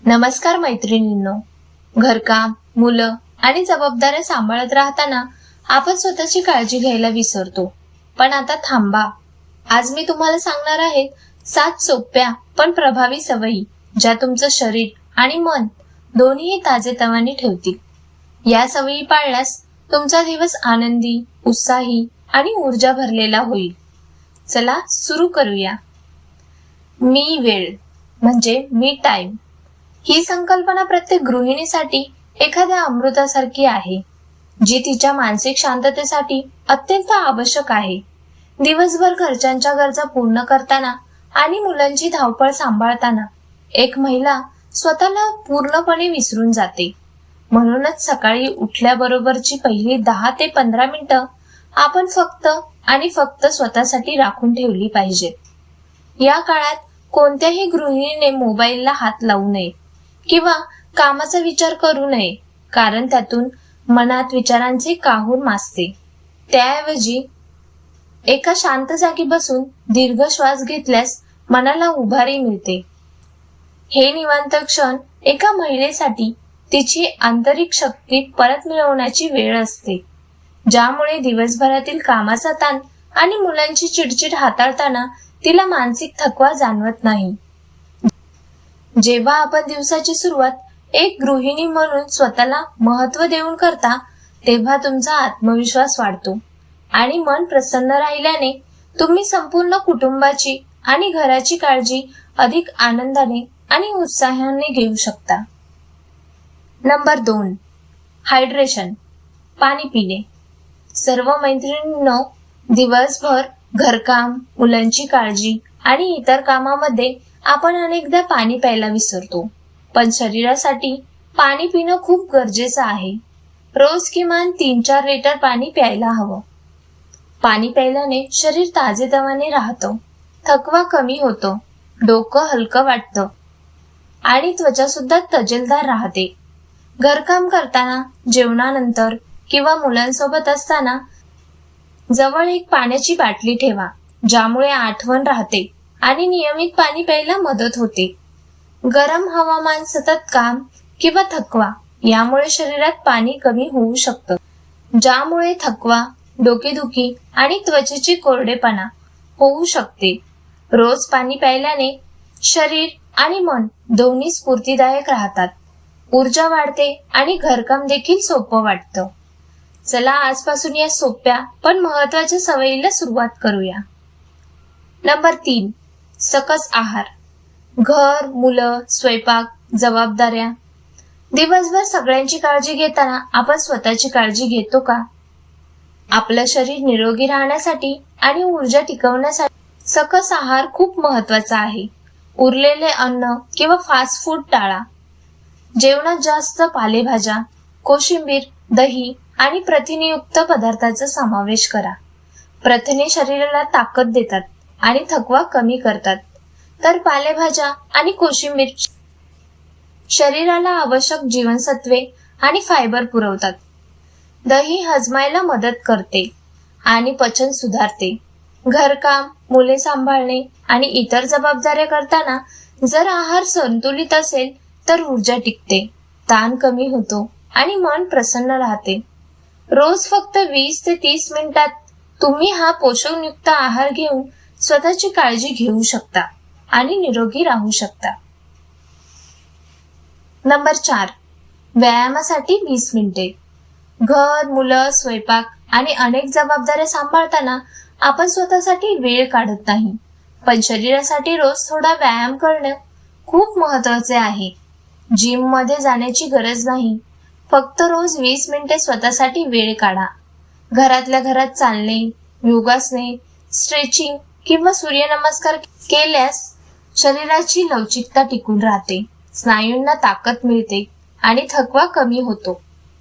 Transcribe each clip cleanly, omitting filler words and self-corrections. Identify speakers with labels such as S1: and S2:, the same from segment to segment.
S1: नमस्कार मैत्रिणींनो. घरकाम, मुलं आणि जबाबदाऱ्या सांभाळत राहताना आपण स्वतःची काळजी घ्यायला विसरतो. पण आता थांबा. आज मी तुम्हाला सांगणार आहे 7 सोप्या पण प्रभावी सवयी ज्या तुमचं शरीर आणि मन दोन्हीही ताजेतवाने ठेवतील. या सवयी पाळल्यास तुमचा दिवस आनंदी, उत्साही आणि ऊर्जा भरलेला होईल. चला सुरू करूया. मी वेळ म्हणजे मी टाइम ही संकल्पना प्रत्येक गृहिणीसाठी एखाद्या अमृतासारखी आहे, जी तिच्या मानसिक शांततेसाठी अत्यंत आवश्यक आहे. दिवसभर घरच्यांच्या गरजा पूर्ण करताना आणि मुलांची धावपळ सांभाळताना एक महिला स्वतःला पूर्णपणे विसरून जाते. म्हणूनच सकाळी उठल्याबरोबरची पहिली 10 ते 15 मिनिटं आपण फक्त आणि फक्त स्वतःसाठी राखून ठेवली पाहिजेत. या काळात कोणत्याही गृहिणीने मोबाईलला हात लावू नये किंवा कामाचा विचार करू नये, कारण त्यातून मनात विचारांचे काहूर माजते. त्याऐवजी एका शांत जागी बसून दीर्घ श्वास घेतल्यास मनाला उभारी मिळते. हे निवांत क्षण एका महिलेसाठी तिची आंतरिक शक्ती परत मिळवण्याची वेळ असते, ज्यामुळे दिवसभरातील कामाचा ताण आणि मुलांची चिडचिड हाताळताना तिला मानसिक थकवा जाणवत नाही. जेव्हा आपण दिवसाची सुरुवात एक गृहिणी म्हणून स्वतःला महत्त्व देऊन करता, तेव्हा तुमचा आत्मविश्वास वाढतो आणि मन प्रसन्न राहिल्याने तुम्ही संपूर्ण कुटुंबाची आणि घराची काळजी अधिक आनंदाने आणि उत्साहाने घेऊ शकता. नंबर 2. हायड्रेशन, पाणी पिणे. सर्व मैत्रिणींनो, दिवसभर घरकाम, मुलांची काळजी आणि इतर कामामध्ये आपण अनेकदा पाणी प्यायला विसरतो. पण शरीरासाठी पाणी पिणं खूप गरजेचं आहे. रोज किमान 3-4 लिटर पाणी प्यायला हवं. पाणी प्यायल्याने शरीर ताजेतवाने राहतं, थकवा कमी होतो, डोकं हलकं वाटतं आणि त्वचा सुद्धा तजेलदार राहते. घरकाम करताना, जेवणानंतर किंवा मुलांसोबत असताना जवळ एक पाण्याची बाटली ठेवा, ज्यामुळे आठवण राहते आणि नियमित पाणी प्यायला मदत होते. गरम हवामान, सतत काम किंवा थकवा यामुळे शरीरात पाणी कमी होऊ शकतं, ज्यामुळे थकवा, डोकेदुखी आणि त्वचेची कोरडेपणा होऊ शकते. रोज पाणी प्यायल्याने शरीर आणि मन दोन्ही स्फूर्तिदायक राहतात, ऊर्जा वाढते आणि घरकाम देखील सोपं वाटतं. चला आजपासून या सोप्या पण महत्त्वाच्या सवयीला सुरुवात करूया. नंबर 3. सकस आहार. घर, मुलं, स्वयंपाक, जबाबदाऱ्या. दिवसभर सगळ्यांची काळजी घेताना आपण स्वतःची काळजी घेतो का? आपलं शरीर निरोगी राहण्यासाठी आणि ऊर्जा टिकवण्यासाठी सकस आहार खूप महत्वाचा आहे. उरलेले अन्न किंवा फास्ट फूड टाळा. जेवणात जास्त पालेभाज्या, कोशिंबीर, दही आणि प्रथिनयुक्त पदार्थांचा समावेश करा. प्रथिने शरीराला ताकद देतात आणि थकवा कमी करतात, तर पालेभाज्या आणि कोशिंबीर शरीराला आवश्यक जीवनसत्वे आणि फायबर पुरवतात. दही हजमायला मदत करते आणि पचन सुधारते. घरकाम, मुले सांभाळणे आणि इतर जबाबदाऱ्या करताना जर आहार संतुलित असेल तर ऊर्जा टिकते, ताण कमी होतो आणि मन प्रसन्न राहते. रोज फक्त 20 ते 30 मिनिटात तुम्ही हा पोषकयुक्त आहार घेऊन स्वतःची काळजी घेऊ शकता आणि निरोगी राहू शकता. नंबर 4. व्यायामासाठी 20 मिनिटे. घर, मुलं, स्वयंपाक आणि अनेक जबाबदाऱ्या सांभाळताना आपण स्वतःसाठी वेळ काढत नाही, पण शरीरासाठी रोज थोडा व्यायाम करणं खूप महत्वाचे आहे. जिम मध्ये जाण्याची गरज नाही, फक्त रोज 20 मिनिटे स्वतःसाठी वेळ काढा. घरातल्या घरात चालणे, योगासने, स्ट्रेचिंग किंवा सूर्यनमस्कार केल्यास शरीराची लवचिकता टिकून राहते, स्नायूंना ताकद मिळते आणि थकवा कमी होतो.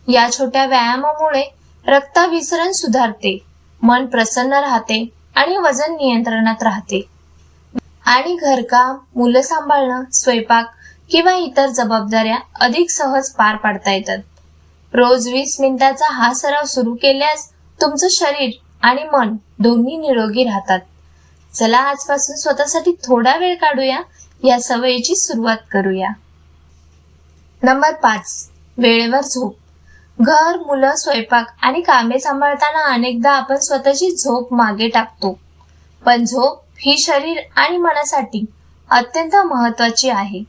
S1: या छोट्या व्यायामामुळे रक्ताभिसरण सुधारते, मन प्रसन्न राहते आणि वजन नियंत्रणात राहते. आणि घरकाम, मुलं सांभाळणं, स्वयंपाक किंवा इतर जबाबदाऱ्या अधिक सहज पार पाडता येतात. रोज 20 मिनिटाचा हा सराव सुरू केल्यास तुमचं शरीर आणि मन दोन्ही निरोगी राहतात. चला आजपासून स्वतःसाठी थोडा वेळ काढूया, या सवयीची सुरुवात करूया. नंबर 5. वेळेवर झोप. घर, मुलं, स्वयंपाक आणि कामे सांभाळताना अनेकदा आपण स्वतःची झोप मागे टाकतो. पण झोप ही शरीर आणि मनासाठी अत्यंत महत्वाची आहे.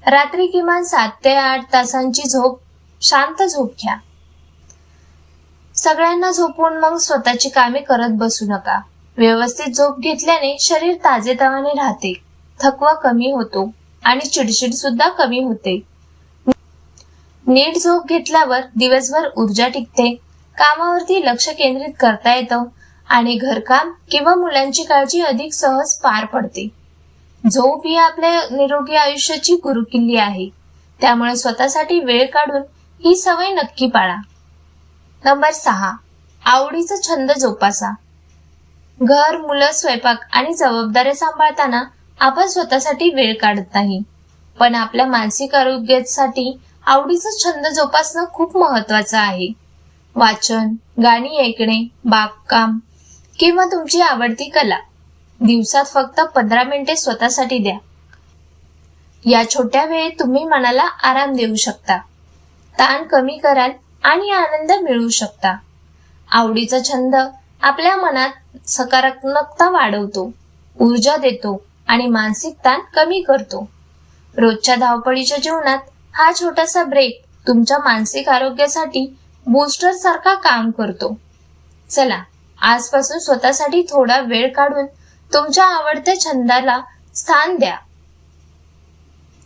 S1: रात्री किमान 7 ते 8 तासांची झोप, शांत झोप घ्या. सगळ्यांना झोपवून मग स्वतःची कामे करत बसू नका. व्यवस्थित झोप घेतल्याने शरीर ताजेतवाने राहते, थकवा कमी होतो आणि चिडचिड सुद्धा कमी होते. नीट झोप घेतल्यावर दिवसभर ऊर्जा टिकते, कामावरती लक्ष केंद्रित करता येतं आणि घरकाम किंवा मुलांची काळजी अधिक सहज पार पडते. झोप ही आपल्या निरोगी आयुष्याची गुरुकिल्ली आहे. त्यामुळे स्वतःसाठी वेळ काढून ही सवय नक्की पाळा. नंबर 6. आवडीचा छंद जोपासा. घर, मुलं, स्वयंपाक आणि जबाबदाऱ्या सांभाळताना आपण स्वतःसाठी वेळ काढत नाही, पण आपल्या मानसिक आरोग्यासाठी आवडीचा छंद जोपासणं खूप महत्वाचं आहे. वाचन, गाणी ऐकणे, बागकाम किंवा तुमची आवडती कला. दिवसात फक्त 15 मिनिटे स्वतःसाठी द्या. या छोट्या वेळेत तुम्ही मनाला आराम देऊ शकता, ताण कमी कराल आणि आनंद मिळवू शकता. आवडीचा छंद आपल्या मनात सकारात्मकता वाढवतो, ऊर्जा देतो आणि मानसिक ताण कमी करतो. रोजच्या धावपळीच्या जीवनात हा छोटासा ब्रेक तुमच्या मानसिक आरोग्यासाठी बूस्टर सारखा काम करतो. चला, आजपासून स्वतःसाठी थोडा वेळ काढून तुमच्या आवडत्या छंदाला स्थान द्या.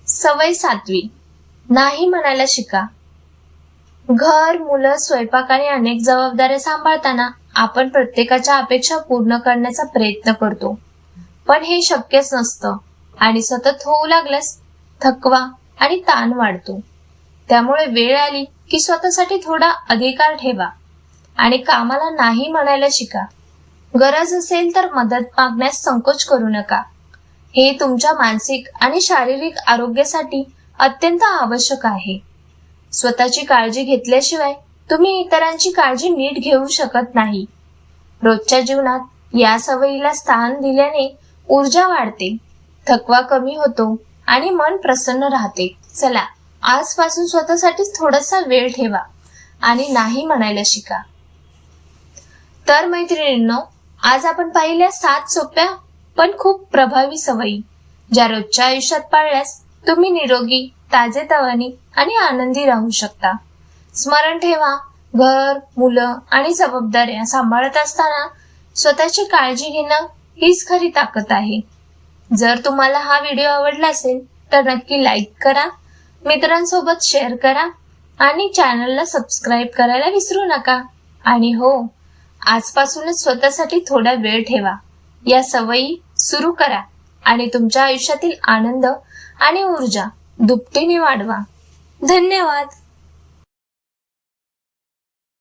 S1: सवय 7. नाही म्हणायला शिका. घर, मुलं, स्वयंपाक आणि अनेक जबाबदाऱ्या सांभाळताना आपण प्रत्येकाच्या अपेक्षा पूर्ण करण्याचा प्रयत्न करतो, पण हे शक्यच नसतं आणि सतत होऊ लागल्यास थकवा आणि ताण वाढतो. त्यामुळे वेळ आली की स्वतःसाठी थोडा अधिकार ठेवा आणि कामाला नाही म्हणायला शिका. गरज असेल तर मदत मागण्यास संकोच करू नका. हे तुमच्या मानसिक आणि शारीरिक आरोग्यासाठी अत्यंत आवश्यक आहे. स्वतःची काळजी घेतल्याशिवाय तुम्ही इतरांची काळजी नीट घेऊ शकत नाही. रोजच्या जीवनात या सवयीला स्थान दिल्याने ऊर्जा वाढते, थकवा कमी होतो आणि मन प्रसन्न राहते. चला, आजपासून स्वतःसाठी थोडासा वेळ ठेवा आणि नाही म्हणायला शिका. तर मैत्रिणींनो, आज आपण पाहिल्या 7 सोप्या पण खूप प्रभावी सवयी, ज्या रोजच्या आयुष्यात पाळल्यास तुम्ही निरोगी, ताजेतवानी आणि आनंदी राहू शकता. स्मरण ठेवा, घर, मुलं आणि जबाबदाऱ्या सांभाळत असताना स्वतःची काळजी घेणं हीच खरी ताकद आहे. जर तुम्हाला हा व्हिडिओ आवडला असेल तर नक्की लाईक करा, मित्रांसोबत शेअर करा आणि चॅनलला सबस्क्राईब करायला विसरू नका. आणि हो, आजपासूनच स्वतःसाठी थोडा वेळ ठेवा. या सवयी सुरू करा आणि तुमच्या आयुष्यातील आनंद आणि ऊर्जा दुपटीने वाढवा. धन्यवाद.